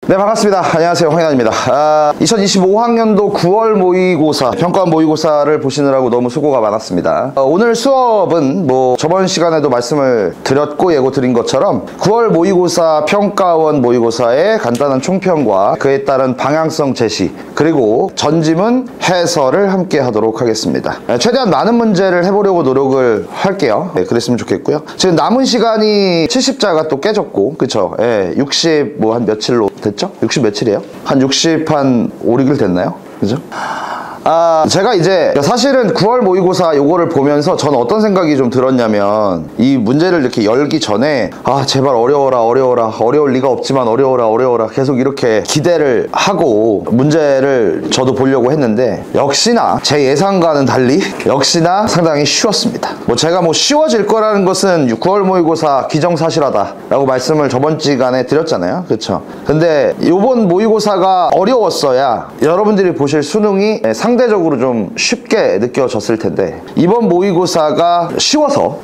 네, 반갑습니다. 안녕하세요, 황인환입니다. 2025학년도 9월 모의고사, 평가원 모의고사를 보시느라고 너무 수고가 많았습니다. 오늘 수업은 저번 시간에도 말씀을 드렸고 예고 드린 것처럼 9월 모의고사, 평가원 모의고사의 간단한 총평과 그에 따른 방향성 제시, 그리고 전지문 해설을 함께 하도록 하겠습니다. 최대한 많은 문제를 해보려고 노력을 할게요. 네, 그랬으면 좋겠고요. 지금 남은 시간이 70자가 또 깨졌고, 그쵸? 60 한 며칠로 됐죠? 60 며칠이에요? 한 60 한 5, 6일 됐나요? 그죠? 제가 이제 사실은 9월 모의고사 요거를 보면서 저는 어떤 생각이 좀 들었냐면, 이 문제를 이렇게 열기 전에 제발 어려워라 어려울 리가 없지만 어려워라 계속 이렇게 기대를 하고 문제를 저도 보려고 했는데, 역시나 제 예상과는 달리 역시나 상당히 쉬웠습니다. 제가 쉬워질 거라는 것은 9월 모의고사 기정사실하다 라고 말씀을 저번 시간에 드렸잖아요. 그쵸? 근데 요번 모의고사가 어려웠어야 여러분들이 보실 수능이 상대적으로 좀 쉽게 느껴졌을 텐데, 이번 모의고사가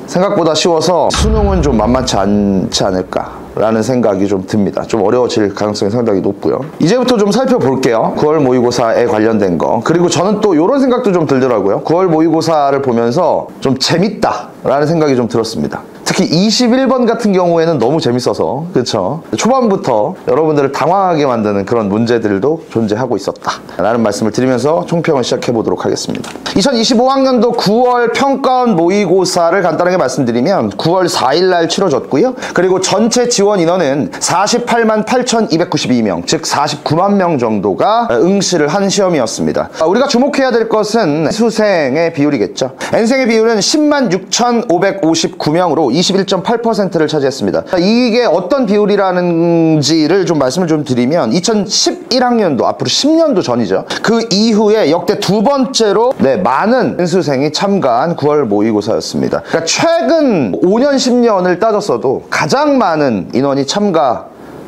생각보다 쉬워서 수능은 좀 만만치 않지 않을까 라는 생각이 좀 듭니다. 좀 어려워질 가능성이 상당히 높고요. 이제부터 좀 살펴볼게요. 9월 모의고사에 관련된 거. 그리고 저는 또 이런 생각도 좀 들더라고요. 9월 모의고사를 보면서 좀 재밌다 라는 생각이 좀 들었습니다. 특히 21번 같은 경우에는 너무 재밌어서, 그쵸? 초반부터 여러분들을 당황하게 만드는 그런 문제들도 존재하고 있었다 라는 말씀을 드리면서 총평을 시작해 보도록 하겠습니다. 2025학년도 9월 평가원 모의고사를 간단하게 말씀드리면 9월 4일날 치러졌고요. 그리고 전체 지원 인원은 48만 8,292명, 즉 49만 명 정도가 응시를 한 시험이었습니다. 우리가 주목해야 될 것은 수생의 비율이겠죠. N생의 비율은 10만 6,559명으로 21.8%를 차지했습니다. 이게 어떤 비율이라는지를 좀 말씀을 좀 드리면, 2011학년도, 앞으로 10년도 전이죠. 그 이후에 역대 두 번째로 많은 N수생이 참가한 9월 모의고사였습니다. 그러니까 최근 5년, 10년을 따졌어도 가장 많은 인원이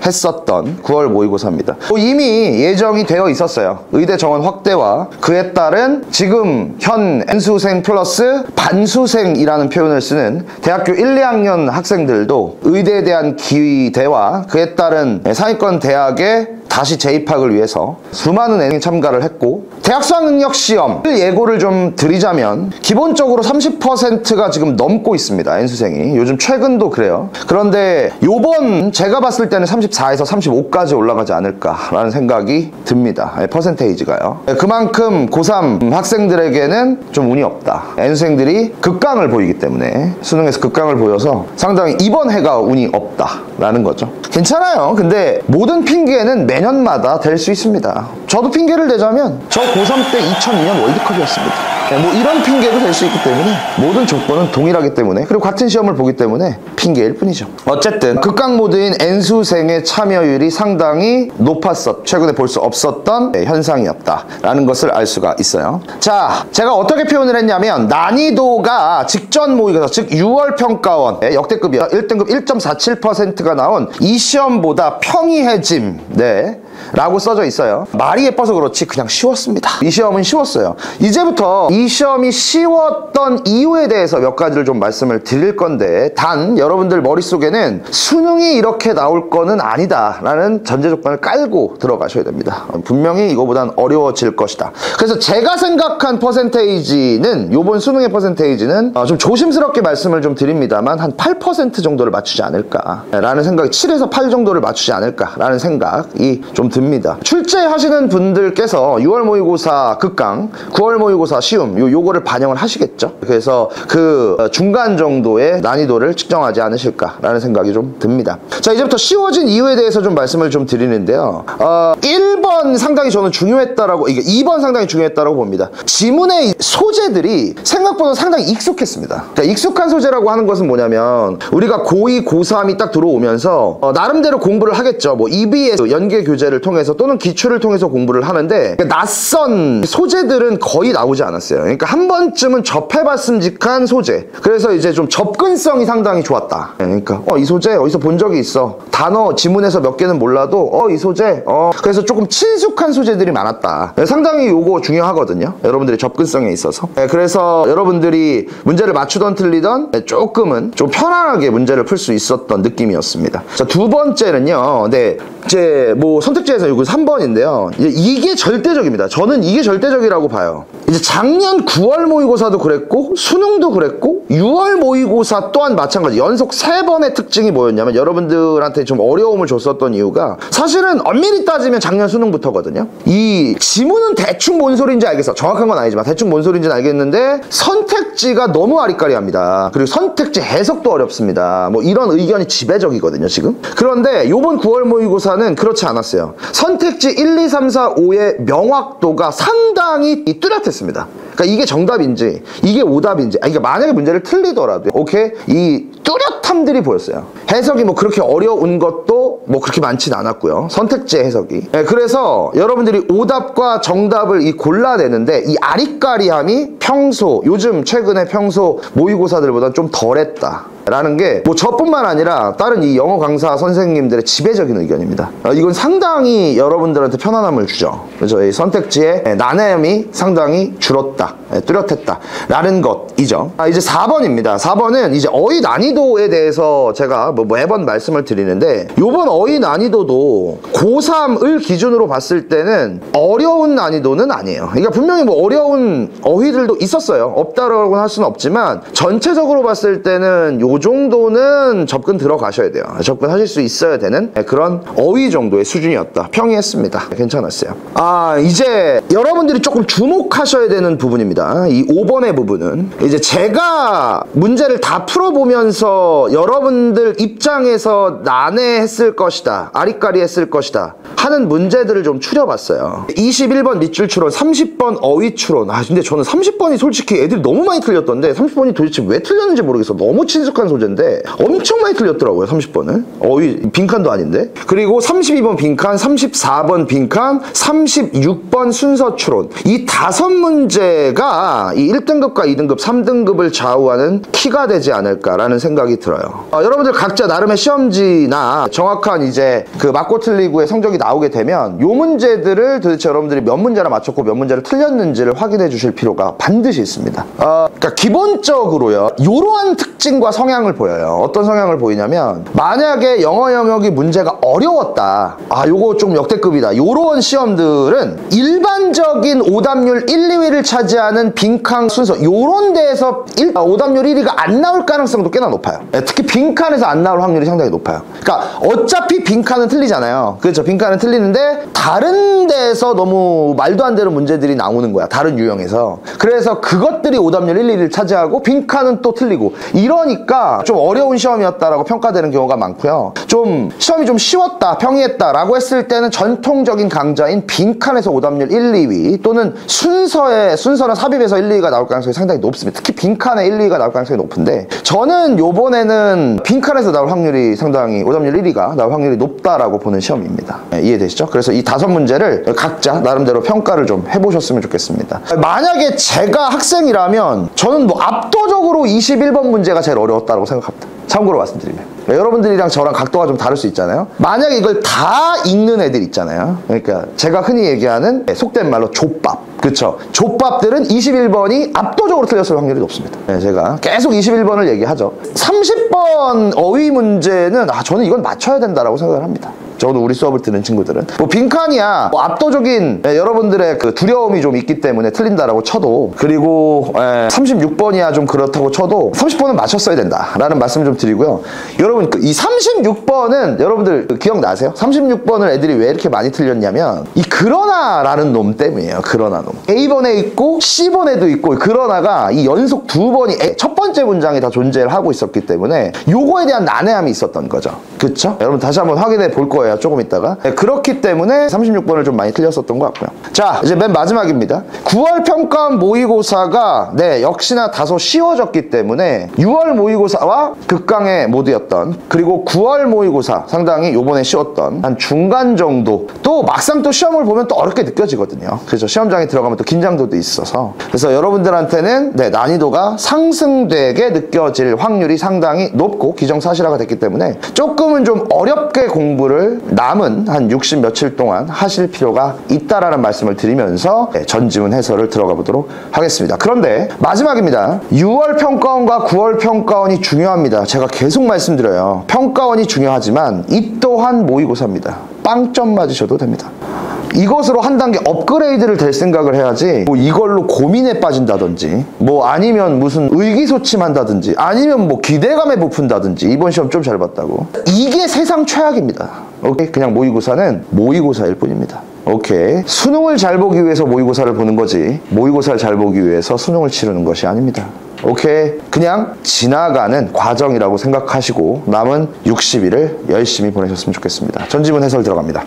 했었던 9월 모의고사입니다. 이미 예정이 되어 있었어요. 의대 정원 확대와 그에 따른 지금 현 N수생 플러스 반수생이라는 표현을 쓰는 대학교 1, 2학년 학생들도 의대에 대한 기대와 그에 따른 상위권 대학에 다시 재입학을 위해서 수많은 N이 참가를 했고, 대학 수학능력시험 예고를 좀 드리자면 기본적으로 30%가 지금 넘고 있습니다. N수생이. 요즘 최근도 그래요. 그런데 요번 제가 봤을 때는 34에서 35까지 올라가지 않을까라는 생각이 듭니다. 퍼센테이지가요. 그만큼 고3 학생들에게는 좀 운이 없다. N수생들이 극강을 보이기 때문에, 수능에서 극강을 보여서 상당히 이번 해가 운이 없다라는 거죠. 괜찮아요. 근데 모든 핑계는 매년마다 될 수 있습니다. 저도 핑계를 대자면 저 고3 때 2002년 월드컵이었습니다. 이런 핑계도 될 수 있기 때문에 모든 조건은 동일하기 때문에, 그리고 같은 시험을 보기 때문에 핑계일 뿐이죠. 어쨌든 극강 모드인 N수생의 참여율이 상당히 최근에 볼 수 없었던 현상이었다라는 것을 알 수가 있어요. 자, 제가 어떻게 표현을 했냐면, 난이도가 직전 모의고사, 즉 6월 평가원 역대급이요. 1등급 1.47%가 나온 이 시험보다 평이해짐 라고 써져 있어요. 말이 예뻐서 그렇지 그냥 쉬웠습니다. 이 시험은 쉬웠어요. 이제부터 이 시험이 쉬웠던 이유에 대해서 몇 가지를 좀 말씀을 드릴 건데, 단 여러분들 머릿속에는 수능이 이렇게 나올 거는 아니다 라는 전제 조건을 깔고 들어가셔야 됩니다. 분명히 이거보단 어려워질 것이다. 그래서 제가 생각한 퍼센테이지는, 요번 수능의 퍼센테이지는 좀 조심스럽게 말씀을 좀 드립니다만 한 8% 정도를 맞추지 않을까 라는 생각이, 7에서 8 정도를 맞추지 않을까 라는 생각이 좀 듭니다. 출제하시는 분들께서 6월 모의고사 극강, 9월 모의고사 쉬움 요거를 반영을 하시겠죠. 그래서 그 중간 정도의 난이도를 측정하지 않으실까라는 생각이 좀 듭니다. 자, 이제부터 쉬워진 이유에 대해서 좀 말씀을 좀 드리는데요. 1번 상당히 저는 중요했다라고, 이게 2번 상당히 중요했다라고 봅니다. 지문의 소재들이 생각보다 상당히 익숙했습니다. 그러니까 익숙한 소재라고 하는 것은 뭐냐면, 우리가 고2, 고3이 딱 들어오면서 나름대로 공부를 하겠죠. EBS 연계 교재를 통해서 또는 기출을 통해서 공부를 하는데, 낯선 소재들은 거의 나오지 않았어요. 그러니까 한 번쯤은 접해봤음직한 소재. 그래서 이제 좀 접근성이 상당히 좋았다. 그러니까 이 소재 어디서 본 적이 있어. 단어 지문에서 몇 개는 몰라도 이 소재 그래서 조금 친숙한 소재들이 많았다. 상당히 요거 중요하거든요. 여러분들의 접근성에 있어서. 그래서 여러분들이 문제를 맞추던 틀리던 조금은 좀 편안하게 문제를 풀 수 있었던 느낌이었습니다. 자, 두 번째는요. 이제 뭐 선택 선택지에서 이거 3번인데요. 이게 절대적입니다. 저는 이게 절대적이라고 봐요. 이제 작년 9월 모의고사도 그랬고 수능도 그랬고 6월 모의고사 또한 마찬가지. 연속 3번의 특징이 뭐였냐면 여러분들한테 좀 어려움을 줬었던 이유가 사실은 엄밀히 따지면 작년 수능부터거든요. 이 지문은 대충 뭔 소리인지 알겠어. 정확한 건 아니지만 대충 뭔 소리인지는 알겠는데 선택지가 너무 아리까리합니다. 그리고 선택지 해석도 어렵습니다. 뭐 이런 의견이 지배적이거든요 지금. 그런데 요번 9월 모의고사는 그렇지 않았어요. 선택지 1, 2, 3, 4, 5의 명확도가 상당히 뚜렷했습니다. 그러니까 이게 정답인지 이게 오답인지 그러니까 만약에 문제를 틀리더라도 오케이 이 뚜렷함들이 보였어요. 해석이 뭐 그렇게 어려운 것도 뭐 그렇게 많진 않았고요. 선택지의 해석이. 네, 그래서 여러분들이 오답과 정답을 골라내는데 이 아리까리함이 요즘 최근에 평소 모의고사들보다 좀 덜했다 라는 게 뭐 저뿐만 아니라 다른 이 영어 강사 선생님들의 지배적인 의견입니다. 이건 상당히 여러분들한테 편안함을 주죠. 그래서 이 선택지의 난해함이 상당히 줄었다, 뚜렷했다 라는 것이죠. 이제 4번입니다. 4번은 이제 어휘 난이도에 대해서 제가 뭐 매번 말씀을 드리는데 요번 어휘 난이도도 고3을 기준으로 봤을 때는 어려운 난이도는 아니에요. 그러니까 분명히 뭐 어려운 어휘들도 있었어요. 없다라고는 할 수는 없지만 전체적으로 봤을 때는 요 정도는 접근 들어가셔야 돼요. 접근하실 수 있어야 되는 그런 어휘 정도의 수준이었다. 평이했습니다. 괜찮았어요. 이제 여러분들이 조금 주목하셔야 되는 부분입니다. 이 5번의 부분은 이제 제가 문제를 다 풀어보면서 여러분들 입장에서 난해했을 것이다, 아리까리했을 것이다 하는 문제들을 좀 추려봤어요. 21번 밑줄 추론, 30번 어휘 추론. 근데 저는 30번이 솔직히 애들이 너무 많이 틀렸던데 30번이 도대체 왜 틀렸는지 모르겠어. 너무 친숙한 소재인데 엄청 많이 틀렸더라고요. 30번을 어휘 빈칸도 아닌데. 그리고 32번 빈칸, 34번 빈칸, 36번 순서 추론. 이 5문제가 이 1등급과 2등급, 3등급을 좌우하는 키가 되지 않을까라는 생각이 들어요. 여러분들 각자 나름의 시험지나 정확한 이제 그 맞고 틀리고의 성적이 나오게 되면 요 문제들을 도대체 여러분들이 몇 문제나 맞췄고 몇 문제를 틀렸는지를 확인해 주실 필요가 반드시 있습니다. 그러니까 기본적으로요, 요러한 특징과 성향을 보여요. 어떤 성향을 보이냐면 만약에 영어 영역이 문제가 어려웠다, 요거 좀 역대급이다, 요런 시험들은 일반적인 오답률 1, 2위를 차지하는 빈칸 순서 요런 데에서 오답률 1위가 안 나올 가능성도 꽤나 높아요. 특히 빈칸에서 안 나올 확률이 상당히 높아요. 그러니까 어차피 빈칸은 틀리잖아요. 그렇죠? 빈칸은 틀리는데 다른 데에서 너무 말도 안 되는 문제들이 나오는 거야. 다른 유형에서. 그래서 그것들이 오답률 1, 2위를 차지하고 빈칸은 또 틀리고 이러니까 좀 어려운 시험이었다라고 평가되는 경우가 많고요. 좀 시험이 좀 쉬웠다, 평이했다라고 했을 때는 전통적인 강좌인 빈칸에서 오답률 1, 2위 또는 순서는 삽입에서 1, 2위가 나올 가능성이 상당히 높습니다. 특히 빈칸에 1, 2위가 나올 가능성이 높은데 저는 요번에는 빈칸에서 나올 확률이 상당히 오답률 1위가 나올 확률이 높다라고 보는 시험입니다. 이해되시죠? 그래서 이 5문제를 각자 나름대로 평가를 좀 해보셨으면 좋겠습니다. 만약에 제가 학생이라면 저는 뭐 압도적으로 21번 문제가 제일 어려웠다고 생각합니다. 참고로 말씀드리면 여러분들이랑 저랑 각도가 좀 다를 수 있잖아요. 만약에 이걸 다 읽는 애들 있잖아요. 그러니까 제가 흔히 얘기하는 속된 말로 족밥, 그쵸? 족밥들은 21번이 압도적으로 틀렸을 확률이 높습니다. 제가 계속 21번을 얘기하죠. 30번 어휘 문제는 저는 이건 맞춰야 된다라고 생각을 합니다. 저도 우리 수업을 듣는 친구들은 뭐 빈칸이야 뭐 압도적인 여러분들의 그 두려움이 좀 있기 때문에 틀린다라고 쳐도, 그리고 36번이야 좀 그렇다고 쳐도 30번은 맞췄어야 된다라는 말씀을 좀 드리고요. 여러분 이 36번은 여러분들 기억나세요? 36번을 애들이 왜 이렇게 많이 틀렸냐면 이 그러나라는 놈 때문이에요. 그러나 놈. A번에 있고 C번에도 있고 그러나가 이 연속 2번이 첫 번째 문장에 다 존재를 하고 있었기 때문에 요거에 대한 난해함이 있었던 거죠. 그쵸? 여러분 다시 한번 확인해 볼 거예요. 조금 있다가. 그렇기 때문에 36번을 좀 많이 틀렸었던 것 같고요. 자, 이제 맨 마지막입니다. 9월 평가원 모의고사가 역시나 다소 쉬워졌기 때문에 6월 모의고사와 극강의 모드였던, 그리고 9월 모의고사 상당히 요번에 쉬웠던 한 중간 정도, 또 막상 또 시험을 보면 또 어렵게 느껴지거든요. 그래서 시험장에 들어가면 또 긴장도도 있어서, 그래서 여러분들한테는 난이도가 상승되게 느껴질 확률이 상당히 높고 기정사실화가 됐기 때문에 조금은 좀 어렵게 공부를 남은 한 60 며칠 동안 하실 필요가 있다라는 말씀을 드리면서 전지문 해설을 들어가 보도록 하겠습니다. 그런데 마지막입니다. 6월 평가원과 9월 평가원이 중요합니다. 제가 계속 말씀드려요. 평가원이 중요하지만 이 또한 모의고사입니다. 빵점 맞으셔도 됩니다. 이것으로 한 단계 업그레이드를 될 생각을 해야지 뭐 이걸로 고민에 빠진다든지 뭐 아니면 무슨 의기소침한다든지 아니면 뭐 기대감에 부푼다든지 이번 시험 좀 잘 봤다고 이게 세상 최악입니다. 오케이? 그냥 모의고사는 모의고사일 뿐입니다. 오케이? 수능을 잘 보기 위해서 모의고사를 보는 거지 모의고사를 잘 보기 위해서 수능을 치르는 것이 아닙니다. 오케이? 그냥 지나가는 과정이라고 생각하시고 남은 60일을 열심히 보내셨으면 좋겠습니다. 전지문 해설 들어갑니다.